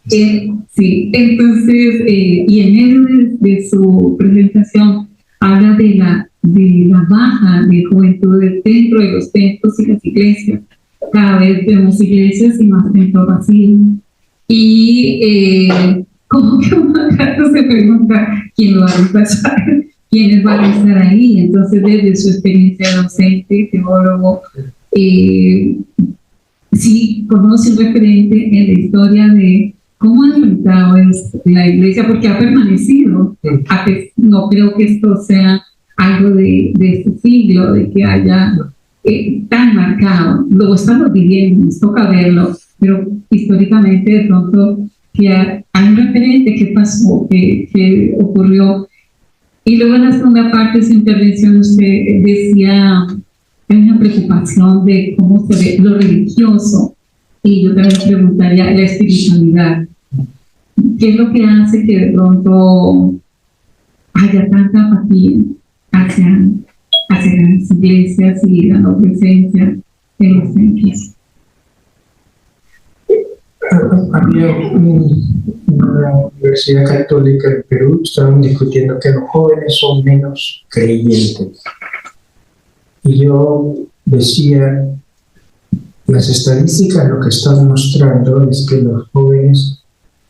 Sí, entonces, y en medio de su presentación habla de la baja de juventudes dentro de los templos y las iglesias. Cada vez vemos iglesias y más templos vacíos. Y como que uno acá se pregunta quién lo va a reemplazar, quiénes van a estar ahí. Entonces, desde su experiencia docente, teólogo, sí conoce un referente en la historia de cómo ha enfrentado la iglesia, porque ha permanecido. No creo que esto sea algo de este siglo, de que haya tan marcado. Lo estamos viviendo, nos toca verlo, pero históricamente de pronto que hay un referente que pasó, que ocurrió. Y luego en la segunda parte de su intervención usted decía hay una preocupación de cómo se ve lo religioso, y yo también preguntaría la espiritualidad. ¿Qué es lo que hace que de pronto haya tanta apatía hacia las iglesias y la no presencia de los templos? Había una universidad católica en Perú, estaban discutiendo que los jóvenes son menos creyentes. Y yo decía, las estadísticas lo que están mostrando es que los jóvenes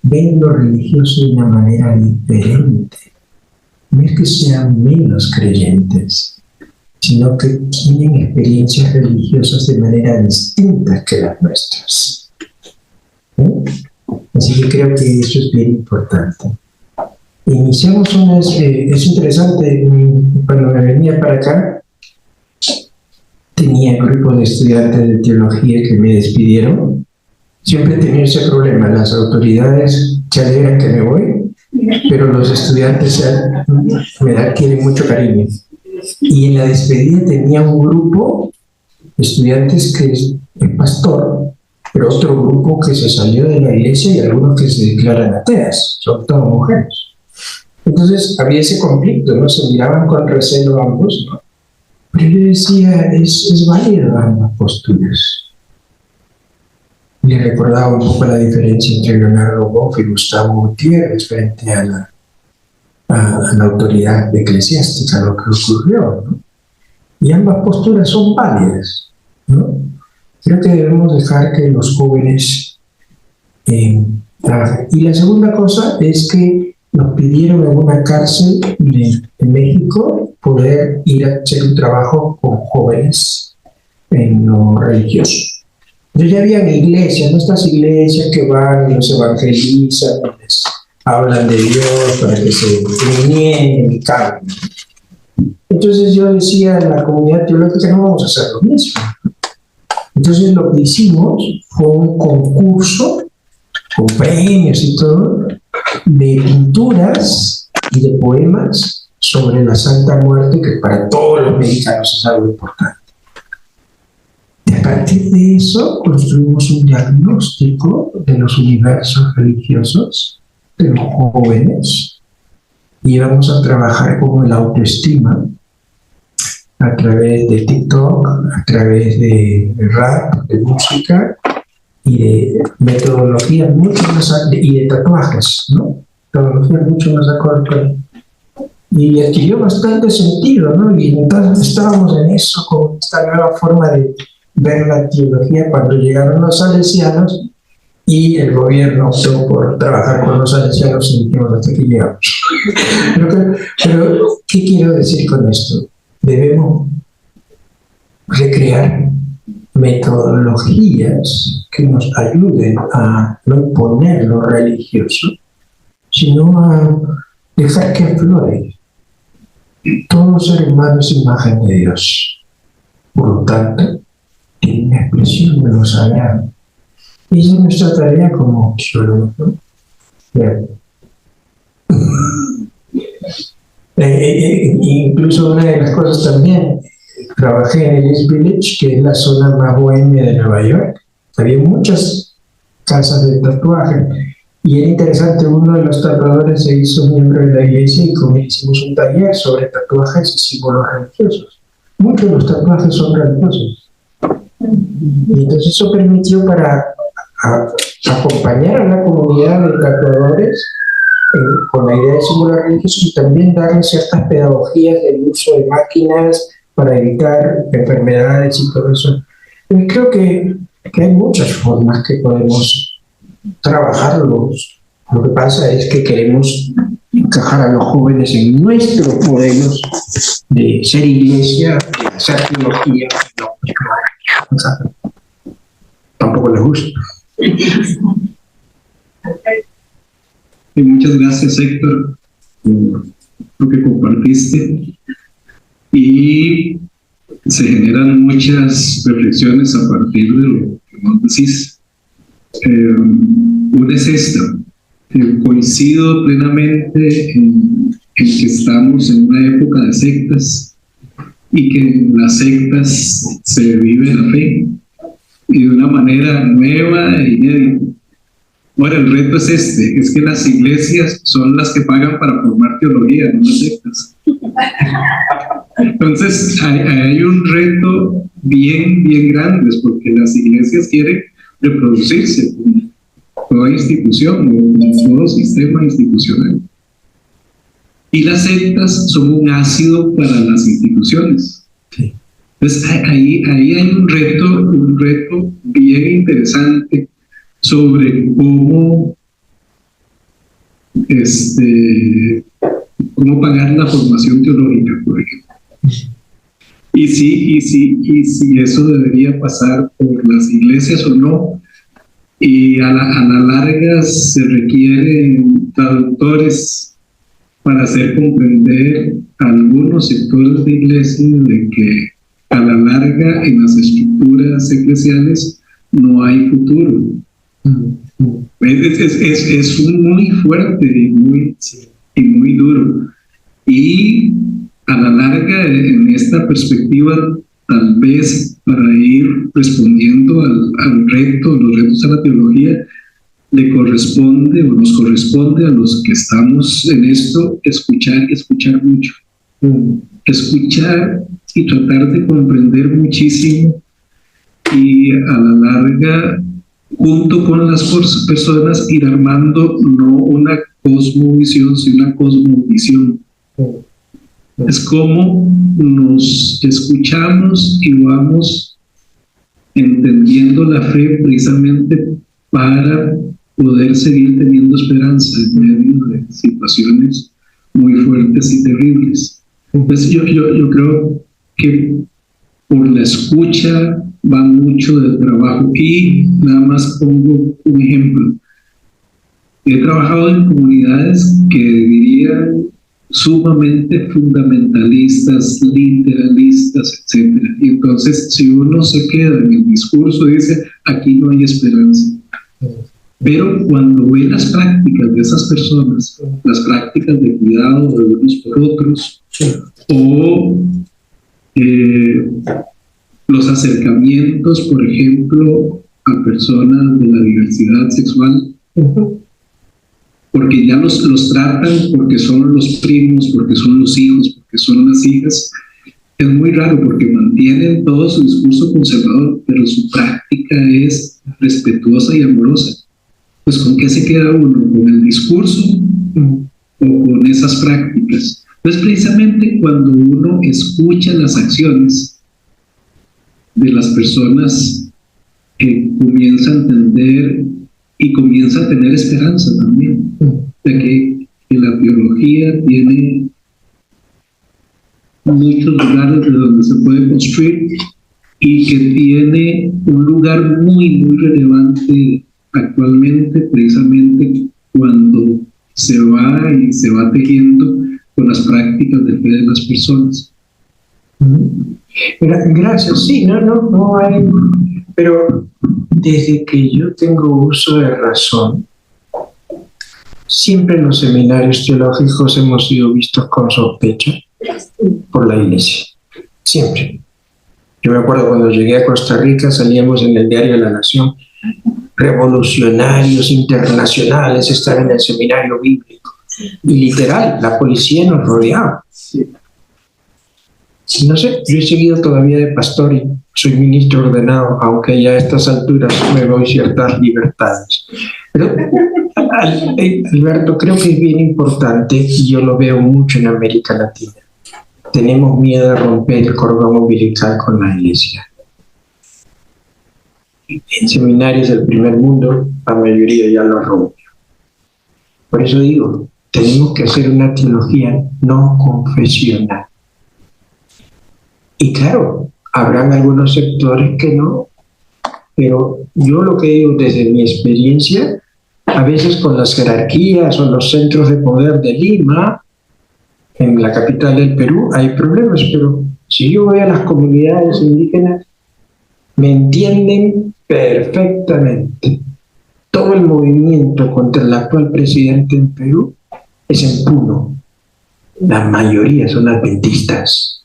ven lo religioso de una manera diferente. No es que sean menos creyentes, sino que tienen experiencias religiosas de manera distinta que las nuestras. Así que creo que eso es bien importante. Iniciamos es interesante, cuando me venía para acá, tenía grupos de estudiantes de teología que me despidieron. Siempre he tenido ese problema, las autoridades se alegran que me voy, pero los estudiantes tienen mucho cariño. Y en la despedida tenía un grupo de estudiantes que es pastor, pero otro grupo que se salió de la iglesia y algunos que se declaran ateas, son todas mujeres. Entonces había ese conflicto, ¿no? Se miraban con recelo ambos, ¿no? Pero yo decía, es válido ambas posturas. Le recordaba un poco la diferencia entre Leonardo Boff y Gustavo Gutiérrez frente a la autoridad eclesiástica, lo que ocurrió, ¿no? y ambas posturas son válidas, ¿no? Creo que debemos dejar que los jóvenes trabajen. Y la segunda cosa es que nos pidieron en una cárcel en México poder ir a hacer un trabajo con jóvenes en lo religioso. Entonces ya habían iglesias, estas iglesias que van y los evangelizan, les hablan de Dios para que se nieguen y cambien. Entonces yo decía a la comunidad teológica, no vamos a hacer lo mismo. Entonces lo que hicimos fue un concurso con premios y todo, de pinturas y de poemas sobre la Santa Muerte, que para todos los mexicanos es algo importante. Y a partir de eso construimos un diagnóstico de los universos religiosos de los jóvenes y vamos a trabajar con la autoestima a través de TikTok, a través de rap, de música y de metodologías mucho más y de tatuajes, ¿no? Metodologías mucho más acorde. Y adquirió bastante sentido, ¿no? Y entonces estábamos en eso con esta nueva forma de ver la teología cuando llegaron los salesianos y el gobierno optó por trabajar con los salesianos y dijimos hasta aquí llegamos. Pero, ¿qué quiero decir con esto? Debemos recrear metodologías que nos ayuden a no imponer lo religioso, sino a dejar que aflore. Todo ser humano es imagen de Dios. Por lo tanto, tiene una expresión de lo sagrado. Y esa es nuestra tarea como teólogos, ¿no? Incluso una de las cosas también, trabajé en el East Village, que es la zona más bohemia de Nueva York. Había muchas casas de tatuaje y era interesante, uno de los tatuadores se hizo miembro de la iglesia y con él hicimos un taller sobre tatuajes y símbolos religiosos. Muchos de los tatuajes son religiosos. Y entonces eso permitió para acompañar a la comunidad de tatuadores con la idea de símbolos religiosos y también darles ciertas pedagogías del uso de máquinas para evitar enfermedades y todo eso. Y creo que hay muchas formas que podemos trabajarlos. Lo que pasa es que queremos encajar a los jóvenes en nuestros modelos de ser iglesia, de hacer teología. No, tampoco les gusta. Y muchas gracias, Héctor, por lo que compartiste. Y se generan muchas reflexiones a partir de lo que nos decís. Una es esta. Coincido plenamente en que estamos en una época de sectas y que en las sectas se vive la fe y de una manera nueva e inédita. Ahora, el reto es es que las iglesias son las que pagan para formar teología, no las sectas. Entonces, hay un reto bien grande, porque las iglesias quieren reproducirse como toda institución, como todo sistema institucional. Y las sectas son un ácido para las instituciones. Sí. Entonces, ahí hay un reto bien interesante sobre cómo pagar la formación teológica, por ejemplo. Y si eso debería pasar por las iglesias o no. Y a la larga se requieren traductores para hacer comprender a algunos sectores de iglesia de que a la larga en las estructuras eclesiales no hay futuro. Es muy fuerte y muy duro. Y a la larga, en esta perspectiva, tal vez para ir respondiendo al reto, los retos a la teología, le corresponde o nos corresponde a los que estamos en esto escuchar mucho. Escuchar y tratar de comprender muchísimo y a la larga, junto con las personas, ir armando no una cosmovisión, sino una cosmovisión. Es como nos escuchamos y vamos entendiendo la fe precisamente para poder seguir teniendo esperanza en medio de situaciones muy fuertes y terribles. Entonces yo creo que por la escucha va mucho del trabajo. Y nada más pongo un ejemplo. He trabajado en comunidades que diría sumamente fundamentalistas, literalistas, etc. Y entonces, si uno se queda en el discurso, dice, aquí no hay esperanza. Pero cuando ve las prácticas de esas personas, las prácticas de cuidado de unos por otros, o los acercamientos, por ejemplo, a personas de la diversidad sexual, porque ya los tratan porque son los primos, porque son los hijos, porque son las hijas. Es muy raro porque mantienen todo su discurso conservador, pero su práctica es respetuosa y amorosa. Pues ¿con qué se queda uno? ¿Con el discurso o con esas prácticas? Pues precisamente cuando uno escucha las acciones de las personas, comienza a entender y comienza a tener esperanza también de que la teología tiene muchos lugares de donde se puede construir y que tiene un lugar muy, muy relevante actualmente, precisamente cuando se va tejiendo con las prácticas de fe de las personas. Gracias, sí, no hay, pero desde que yo tengo uso de razón, siempre en los seminarios teológicos hemos sido vistos con sospecha por la Iglesia, siempre. Yo me acuerdo cuando llegué a Costa Rica, salíamos en el diario La Nación, revolucionarios internacionales estaban en el seminario bíblico, y literal, la policía nos rodeaba. No sé, yo he seguido todavía de pastor y soy ministro ordenado, aunque ya a estas alturas me doy ciertas libertades. Pero, Alberto, creo que es bien importante, y yo lo veo mucho en América Latina. Tenemos miedo de romper el cordón umbilical con la Iglesia. En seminarios del primer mundo, la mayoría ya lo rompió. Por eso digo, tenemos que hacer una teología no confesional. Y claro, habrán algunos sectores que no, pero yo lo que digo desde mi experiencia, a veces con las jerarquías o los centros de poder de Lima, en la capital del Perú, hay problemas, pero si yo voy a las comunidades indígenas, me entienden perfectamente. Todo el movimiento contra el actual presidente en Perú es en Puno. La mayoría son adventistas.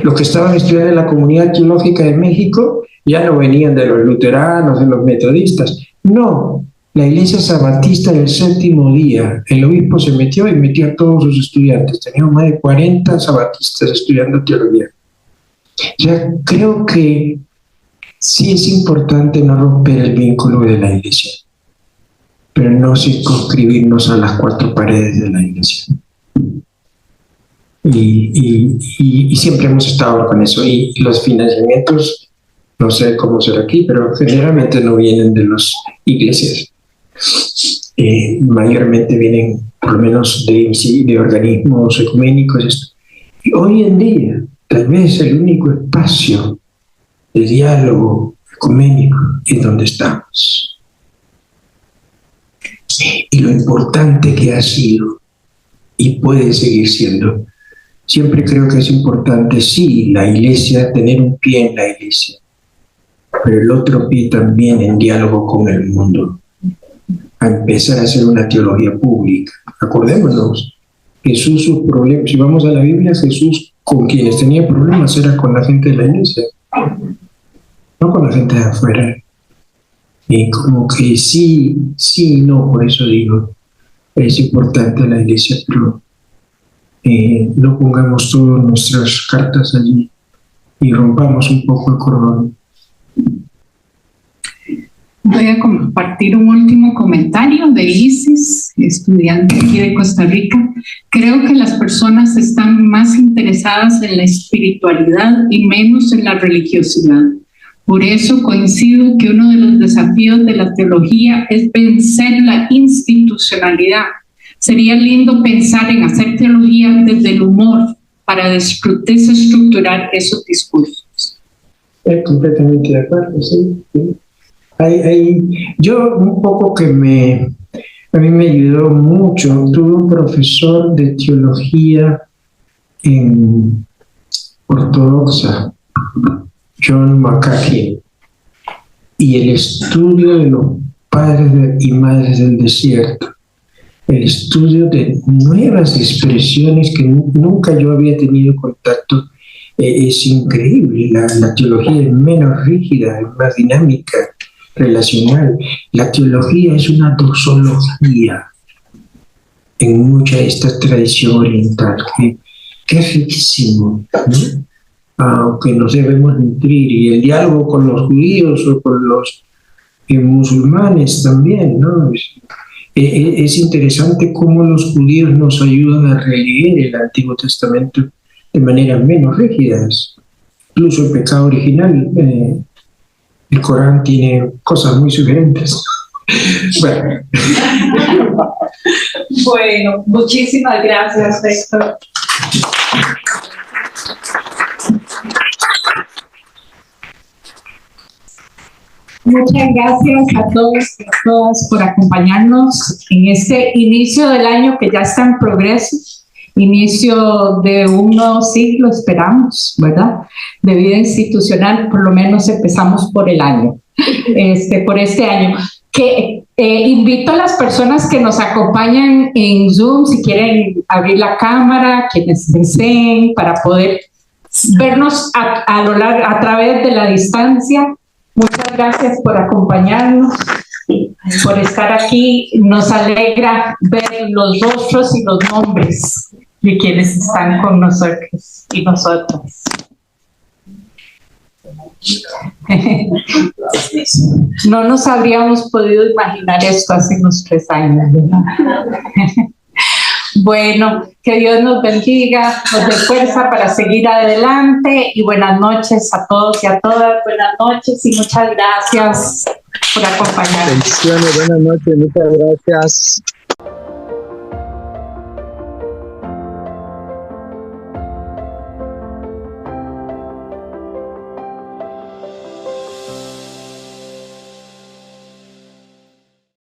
Los que estaban estudiando en la comunidad teológica de México ya no venían de los luteranos, de los metodistas. No, la iglesia sabatista del séptimo día, el obispo se metió y metió a todos sus estudiantes. Teníamos más de 40 sabatistas estudiando teología. O sea, creo que sí es importante no romper el vínculo de la iglesia, pero no circunscribirnos a las cuatro paredes de la iglesia. Y siempre hemos estado con eso. Y los financiamientos, no sé cómo será aquí, pero generalmente no vienen de las iglesias. Mayormente vienen, por lo menos, de organismos ecuménicos. Y hoy en día, tal vez el único espacio de diálogo ecuménico es donde estamos. Y lo importante que ha sido y puede seguir siendo. Siempre creo que es importante, sí, la iglesia, tener un pie en la iglesia, pero el otro pie también en diálogo con el mundo, a empezar a hacer una teología pública. Acordémonos, Jesús, sus problemas, si vamos a la Biblia, Jesús con quienes tenía problemas era con la gente de la iglesia, no con la gente de afuera. Y como que sí, no, por eso digo, es importante la iglesia, pero no pongamos todas nuestras cartas allí y rompamos un poco el cordón. Voy a compartir un último comentario de Isis, estudiante aquí de Costa Rica. Creo que las personas están más interesadas en la espiritualidad y menos en la religiosidad. Por eso coincido que uno de los desafíos de la teología es vencer la institucionalidad. Sería lindo pensar en hacer teología desde el humor para desestructurar esos discursos. Estoy completamente de acuerdo, sí. Yo un poco que a mí me ayudó mucho. Tuve un profesor de teología ortodoxa, John McCarthy, y el estudio de los padres y madres del desierto, el estudio de nuevas expresiones que nunca yo había tenido contacto, es increíble. La teología es menos rígida, es más dinámica, relacional. La teología es una doxología en mucha de esta tradición oriental, que es riquísimo, ¿no? Que nos debemos nutrir, y el diálogo con los judíos o con los musulmanes también, ¿no? Es interesante cómo los judíos nos ayudan a releer el Antiguo Testamento de maneras menos rígidas. Incluso el pecado original, el Corán tiene cosas muy sugerentes. Bueno, muchísimas gracias, Héctor. Muchas gracias a todos y a todas por acompañarnos en este inicio del año que ya está en progreso, inicio de un nuevo ciclo, esperamos, ¿verdad? De vida institucional, por lo menos empezamos por el año, por este año. Que invito a las personas que nos acompañan en Zoom, si quieren abrir la cámara, quienes deseen, para poder vernos a través de la distancia. Muchas gracias por acompañarnos, por estar aquí. Nos alegra ver los rostros y los nombres de quienes están con nosotros y nosotras. No nos habríamos podido imaginar esto hace unos 3 años, ¿verdad? Bueno, que Dios nos bendiga, nos dé fuerza para seguir adelante, y buenas noches a todos y a todas. Buenas noches y muchas gracias por acompañarnos. Bendiciones, buenas noches, muchas gracias.